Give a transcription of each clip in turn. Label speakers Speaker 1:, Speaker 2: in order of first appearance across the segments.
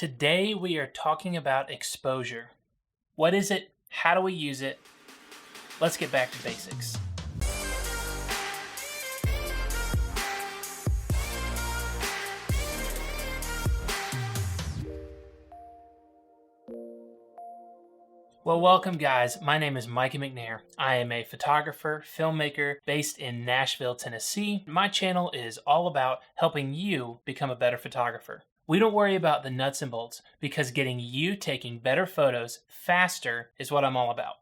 Speaker 1: Today we are talking about exposure. What is it? How do we use it? Let's get back to basics. Well, welcome guys. My name is Mikey McNair. I am a photographer, filmmaker based in Nashville, Tennessee. My channel is all about helping you become a better photographer. We don't worry about the nuts and bolts because getting you taking better photos faster is what I'm all about.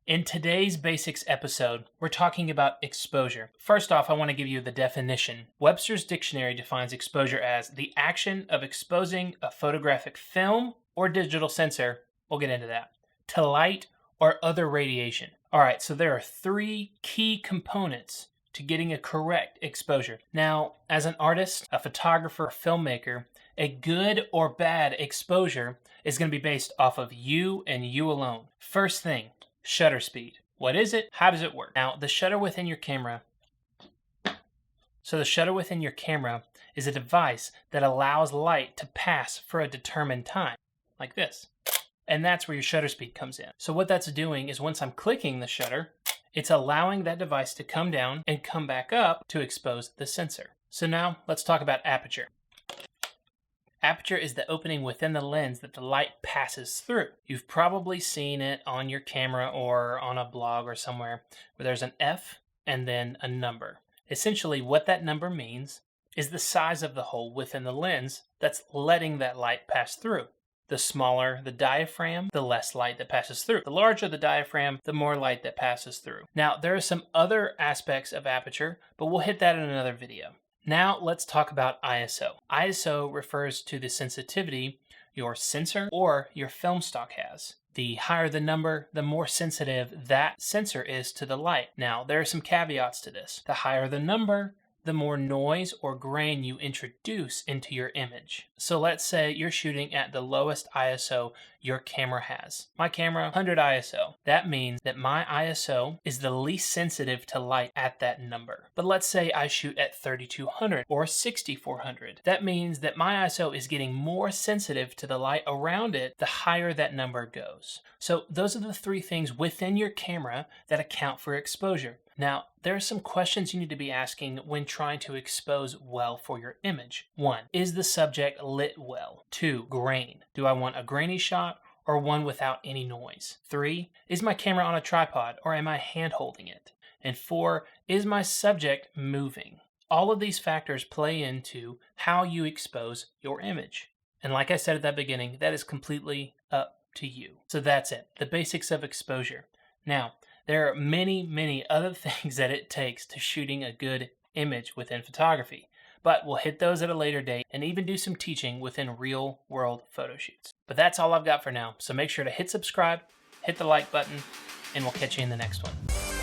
Speaker 1: In today's basics episode, we're talking about exposure. First off, I want to give you the definition. Webster's Dictionary defines exposure as the action of exposing a photographic film or digital sensor. We'll get into that. To light or other radiation. All right, so there are three key components to getting a correct exposure. Now, as an artist, a photographer, a filmmaker, a good or bad exposure is going to be based off of you and you alone. First thing, shutter speed. What is it? How does it work? Now, the shutter within your camera. So the shutter within your camera is a device that allows light to pass for a determined time, like this. And that's where your shutter speed comes in. So what that's doing is once I'm clicking the shutter, it's allowing that device to come down and come back up to expose the sensor. So now let's talk about aperture. Aperture is the opening within the lens that the light passes through. You've probably seen it on your camera or on a blog or somewhere where there's an F and then a number. Essentially what that number means is the size of the hole within the lens that's letting that light pass through. The smaller the diaphragm, the less light that passes through. The larger the diaphragm, the more light that passes through. Now, there are some other aspects of aperture, but we'll hit that in another video. Now, let's talk about ISO. ISO refers to the sensitivity your sensor or your film stock has. The higher the number, the more sensitive that sensor is to the light. Now, there are some caveats to this. The higher the number, the more noise or grain you introduce into your image. So let's say you're shooting at the lowest ISO your camera has. My camera, 100 ISO. That means that my ISO is the least sensitive to light at that number. But let's say I shoot at 3200 or 6400. That means that my ISO is getting more sensitive to the light around it the higher that number goes. So those are the three things within your camera that account for exposure. Now, there are some questions you need to be asking when trying to expose well for your image. 1. Is the subject lit well? 2. Grain. Do I want a grainy shot or one without any noise? 3. Is my camera on a tripod or am I hand holding it? And 4. Is my subject moving? All of these factors play into how you expose your image. And like I said at the beginning, that is completely up to you. So that's it, the basics of exposure. Now, there are many other things that it takes to shooting a good image within photography, but we'll hit those at a later date and even do some teaching within real world photo shoots. But that's all I've got for now, so make sure to hit subscribe, hit the like button, and we'll catch you in the next one.